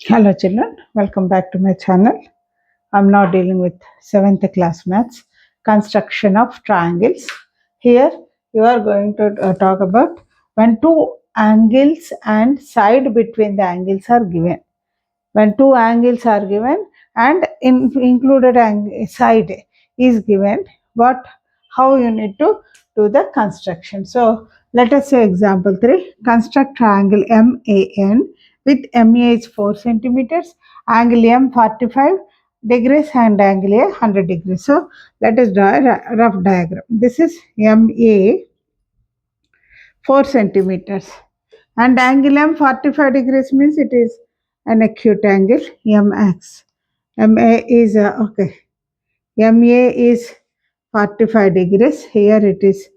Hello children, welcome back to my channel. I'm now dealing with 7th class maths, construction of triangles. Here you are going to talk about when two angles and side between the angles are given. When two angles are given and included side is given, how you need to do the construction. So let us say example 3. Construct triangle MAN with MA is 4 centimeters, angle M 45 degrees and angle A 100 degrees. So let us draw a rough diagram. This is MA 4 centimeters and angle M 45 degrees means it is an acute angle MX. MA is okay. MA is 45 degrees. Here it is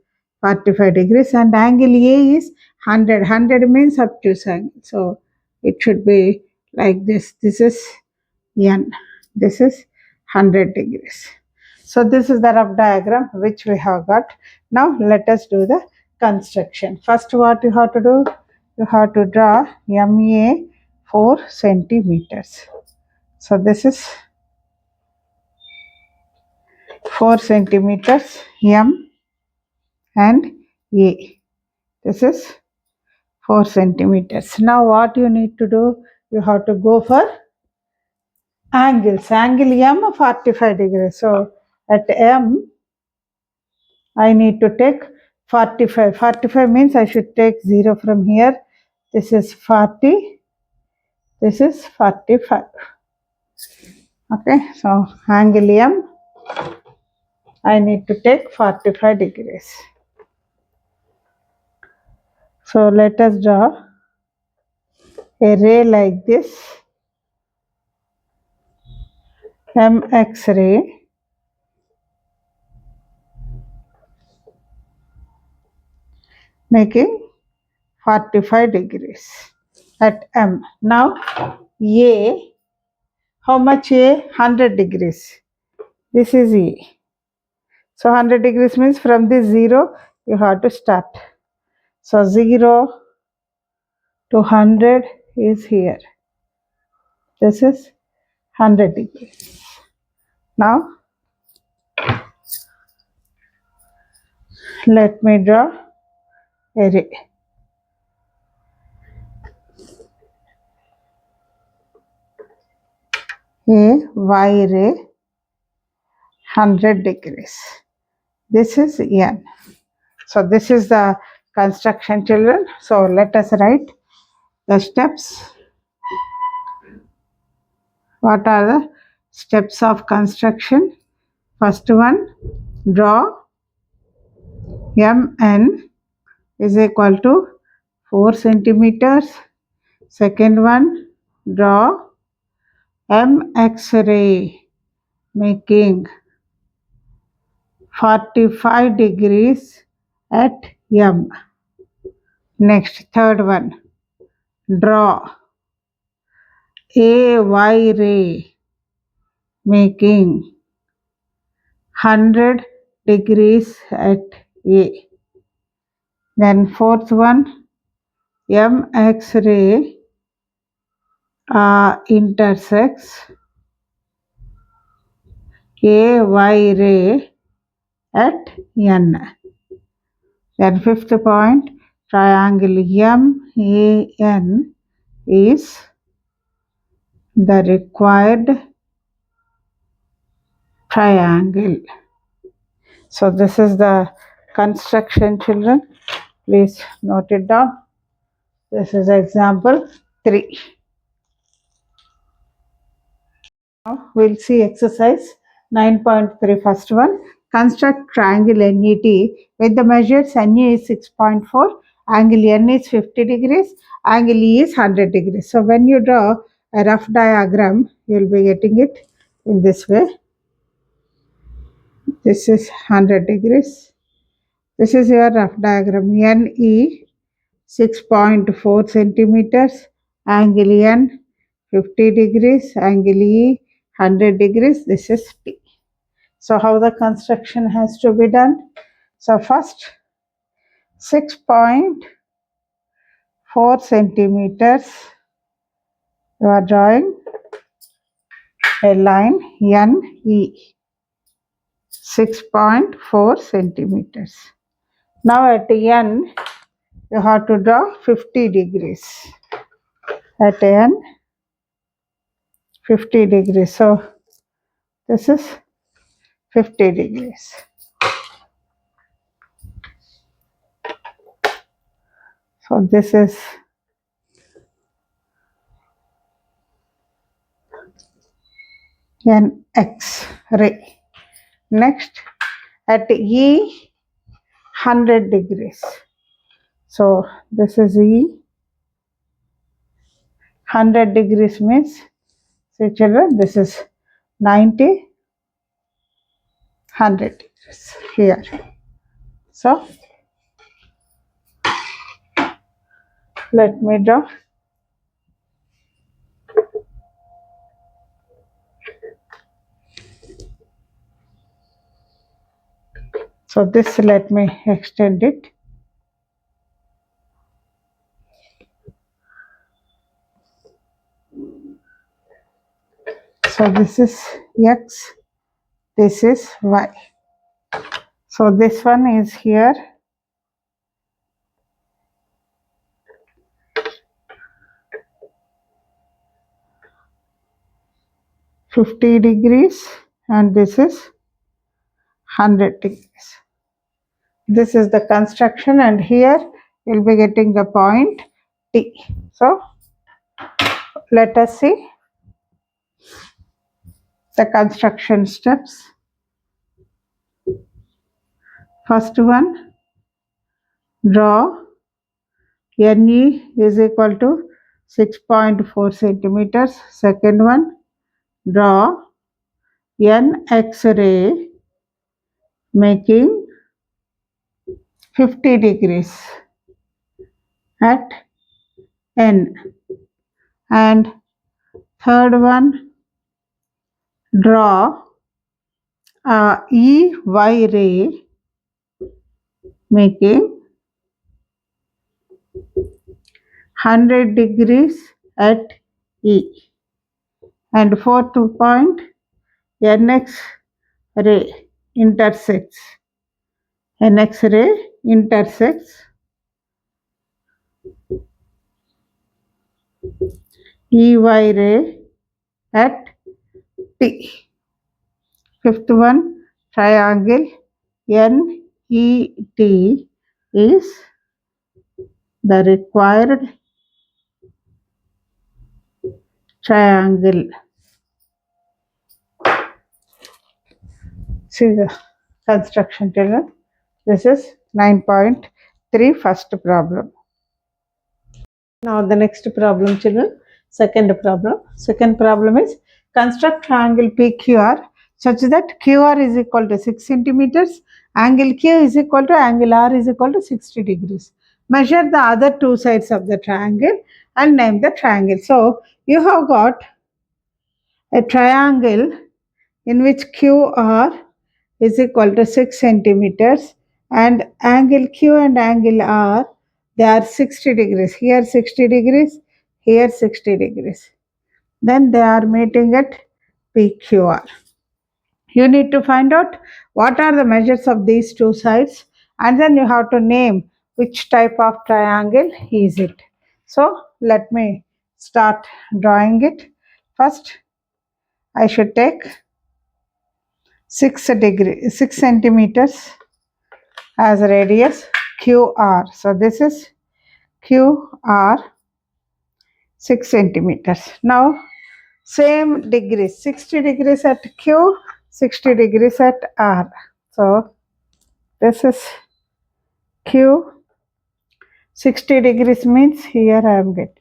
45 degrees and angle A is 100. 100 means obtuse angle. So it should be like this. This is N. This is 100 degrees. So this is the rough diagram which we have got. Now let us do the construction. First what you have to do? You have to draw MA 4 centimeters. So this is 4 centimeters M and A. This is 4 centimeters. Now what you need to do? You have to go for angles. Angle M 45 degrees. So at M I need to take 45. 45 means I should take 0 from here. This is 40. This is 45. Okay. So angle M I need to take 45 degrees. So let us draw a ray like this. MX ray making 45 degrees at M. Now A, how much A? 100 degrees. This is A. So 100 degrees means from this 0 you have to start. So 0 to 100 is here. This is 100 degrees. Now let me draw a ray. A Y ray 100 degrees. This is N. So this is the construction, children. So let us write the steps. What are the steps of construction? First one, draw MN is equal to 4 centimeters. Second one, draw MX ray making 45 degrees at M. Next, third one, draw AY ray making 100 degrees at A. Then fourth one, MX ray intersects AY ray at N. Then fifth point, triangle MAN is the required triangle. So this is the construction, children. Please note it down. This is example 3. Now we'll see exercise 9.3. First one, construct triangle NET with the measures NA is 6.4, angle N is 50 degrees, angle E is 100 degrees. So when you draw a rough diagram, you will be getting it in this way. This is 100 degrees. This is your rough diagram. NE 6.4 centimeters, angle N 50 degrees, angle E 100 degrees. This is T. So how the construction has to be done? So first 6.4 centimeters You are drawing a line NE, 6.4 centimeters. Now at N, you have to draw 50 degrees. At N, 50 degrees. So this is 50 degrees. So this is an X-ray. Next, at E, 100 degrees. So this is E. 100 degrees means, say children, this is 90, 100 degrees here. So let me draw. So this, let me extend it. So this is X, this is Y. So this one is here. $50 degrees, and this is 100 degrees. This is the construction, and here you'll be getting the point T. So let us see the construction steps. First one, draw NE is equal to 6.4 centimeters. Second one, draw an X-ray making 50 degrees at N. And third one, draw EY ray making 100 degrees at E. And fourth point, NX ray intersects. NX ray intersects EY ray at T. Fifth one, triangle NET is the required triangle. See the construction children. This is 9.3 first problem. Now the next problem children, second problem. Second problem is construct triangle PQR such that QR is equal to 6 centimeters, angle Q is equal to angle R is equal to 60 degrees. Measure the other two sides of the triangle and name the triangle. So you have got a triangle in which QR is equal to 6 centimeters and angle Q and angle R, they are 60 degrees. Here 60 degrees, here 60 degrees. Then they are meeting at PQR. You need to find out what are the measures of these two sides, and then you have to name which type of triangle is it. So let me start drawing it. First, I should take 6 centimeters as radius QR. So this is QR 6 centimeters. Now same degrees, 60 degrees at Q, 60 degrees at R. So this is Q, 60 degrees means here I am getting.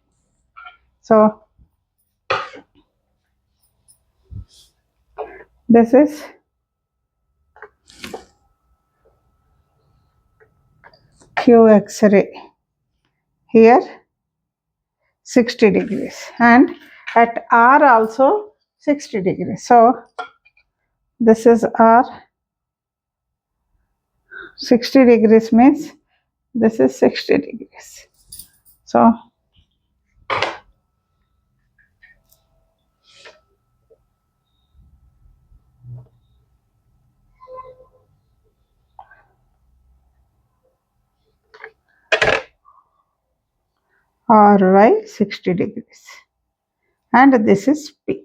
So this is Q X-ray. Here 60 degrees, and at R also 60 degrees. So this is R, 60 degrees means this is 60 degrees. So RY 60 degrees. And this is P.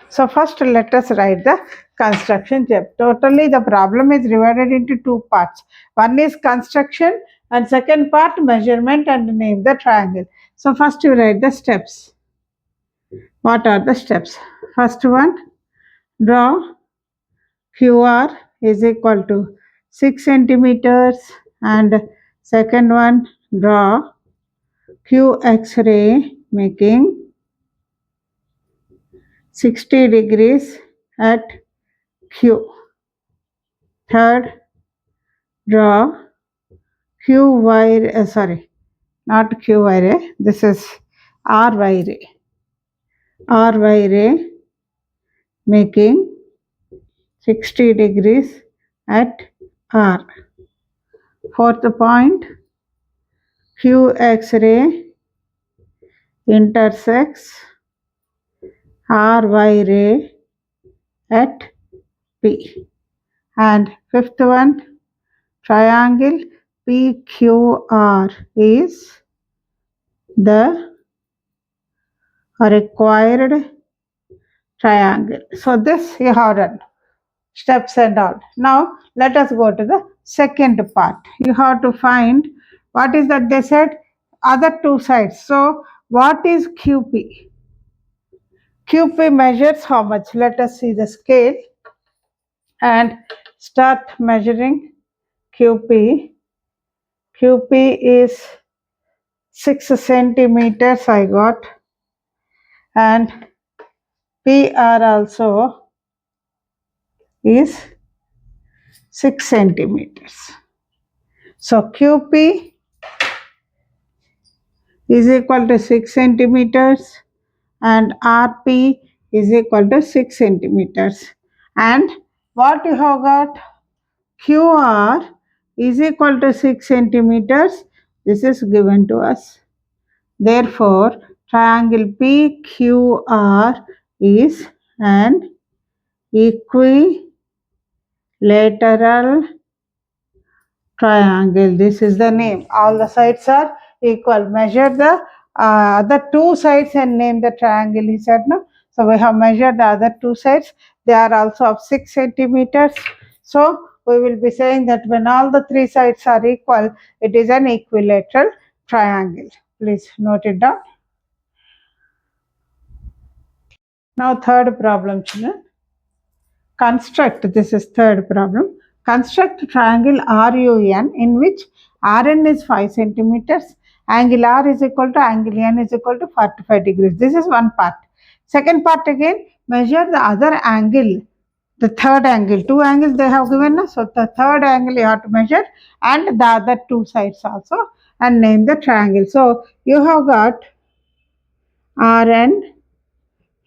So first let us write the construction step. Totally the problem is divided into two parts. One is construction and second part measurement and name the triangle. So first you write the steps. What are the steps? First one, draw QR is equal to 6 centimeters, and second one, draw Q X-ray making 60 degrees at Q. Third, draw not QY ray, this is RY ray. RY ray making 60 degrees at R. Fourth point, QX ray intersects RY ray at P. And fifth one, triangle PQR is the required triangle. So this you have done, steps and all. Now let us go to the second part. You have to find what is that they said other two sides. So what is QP? QP measures how much? Let us see the scale and start measuring QP. QP is 6 centimeters I got, and PR also is 6 centimeters. So QP is equal to 6 centimeters and RP is equal to 6 centimeters. And what you have got? QR is equal to 6 centimeters. This is given to us. Therefore, triangle PQR is an equilateral triangle. This is the name. All the sides are equal. Measure the other two sides and name the triangle, he said. No? So we have measured the other two sides. They are also of 6 centimeters. So we will be saying that when all the three sides are equal, it is an equilateral triangle. Please note it down. Now third problem, children. Construct, this is third problem. Construct triangle RUN in which RN is 5 centimeters, angle R is equal to angle N is equal to 45 degrees. This is one part. Second part again, measure the other angle, the third angle. Two angles they have given us, so the third angle you have to measure and the other two sides also and name the triangle. So you have got RN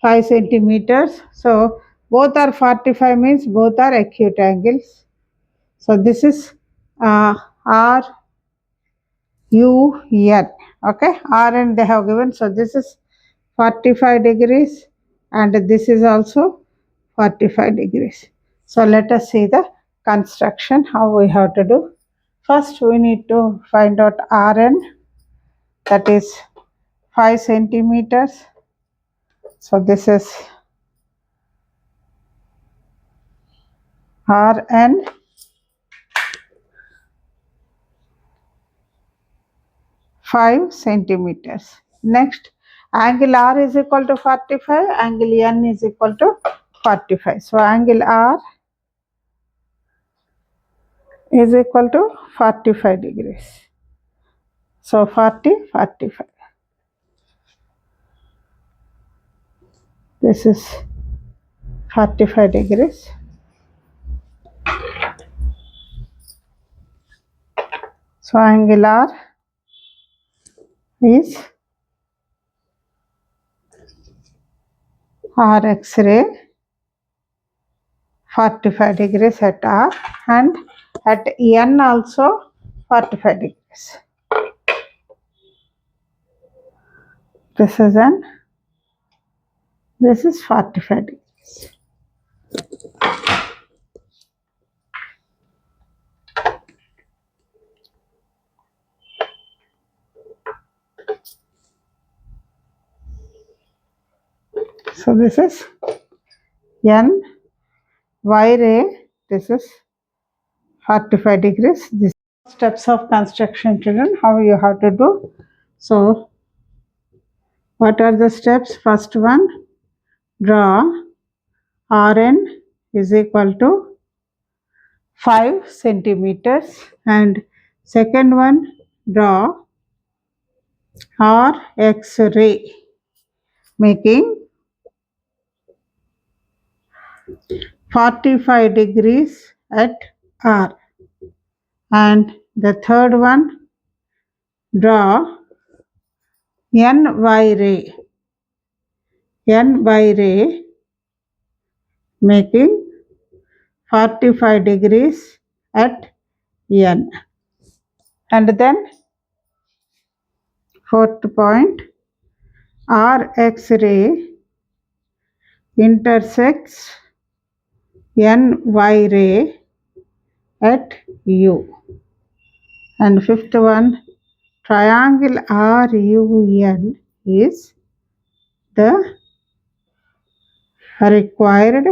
5 centimeters. So both are 45 means both are acute angles. So this is R U N. Okay, R and they have given. So this is 45 degrees and this is also 45 degrees. So let us see the construction how we have to do. First we need to find out RN, that is 5 centimeters. So this is RN 5 centimeters. Next, angle R is equal to 45, angle N is equal to 45. So angle R is equal to 45 degrees. So 40, 45. This is 45 degrees. So angle R is R X-ray 45 degrees at R and at N also 45 degrees. This is 45 degrees. So this is N Y ray. This is 45 degrees. This steps of construction, children, how you have to do. So what are the steps? First one, draw Rn is equal to 5 centimeters, and second one, draw Rx ray making 45 degrees at R, and the third one, draw Ny ray making 45 degrees at N, and then fourth point, Rx ray intersects Ny ray at U, and fifth one, triangle RUN is the required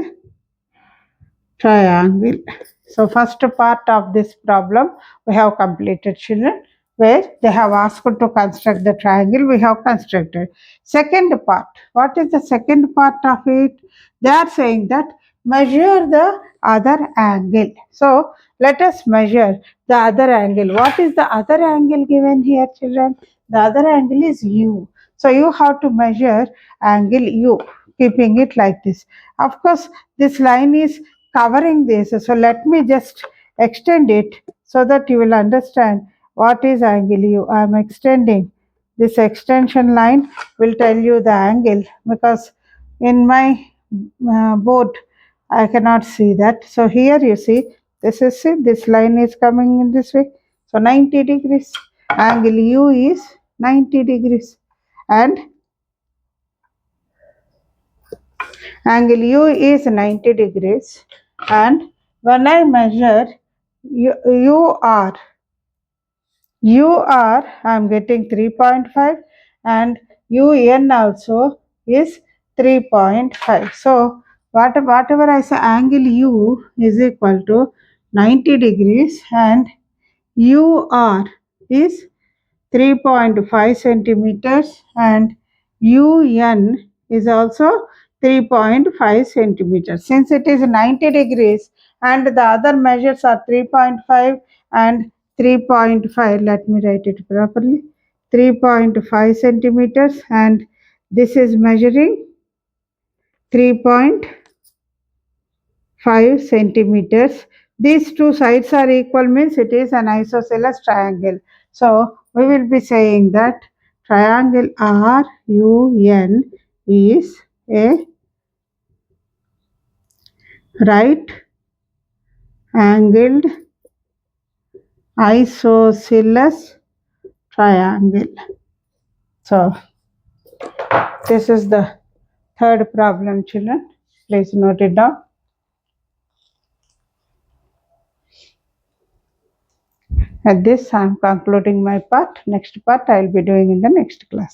triangle. So first part of this problem we have completed, children, where they have asked to construct the triangle. We have constructed. Second part, what is the second part of it? They are saying that measure the other angle. So let us measure the other angle. What is the other angle given here, children? The other angle is U. So you have to measure angle U, keeping it like this. Of course, this line is covering this. So let me just extend it so that you will understand what is angle U. I am extending. This extension line will tell you the angle, because in my board I cannot see that. So here you see, this line is coming in this way. So 90 degrees. Angle U is 90 degrees. And angle U is 90 degrees, and when I measure UR, I am getting 3.5, and UN also is 3.5. So whatever I say, angle U is equal to 90 degrees, and UR is 3.5 centimeters, and UN is also 3.5 centimeters. Since it is 90 degrees and the other measures are 3.5 and 3.5, let me write it properly, 3.5 centimeters, and this is measuring 3.5 centimeters. These two sides are equal, means it is an isosceles triangle. So we will be saying that triangle RUN is a right angled isosceles triangle. So this is the third problem, children. Please note it down. At this, I am concluding my part. Next part I will be doing in the next class.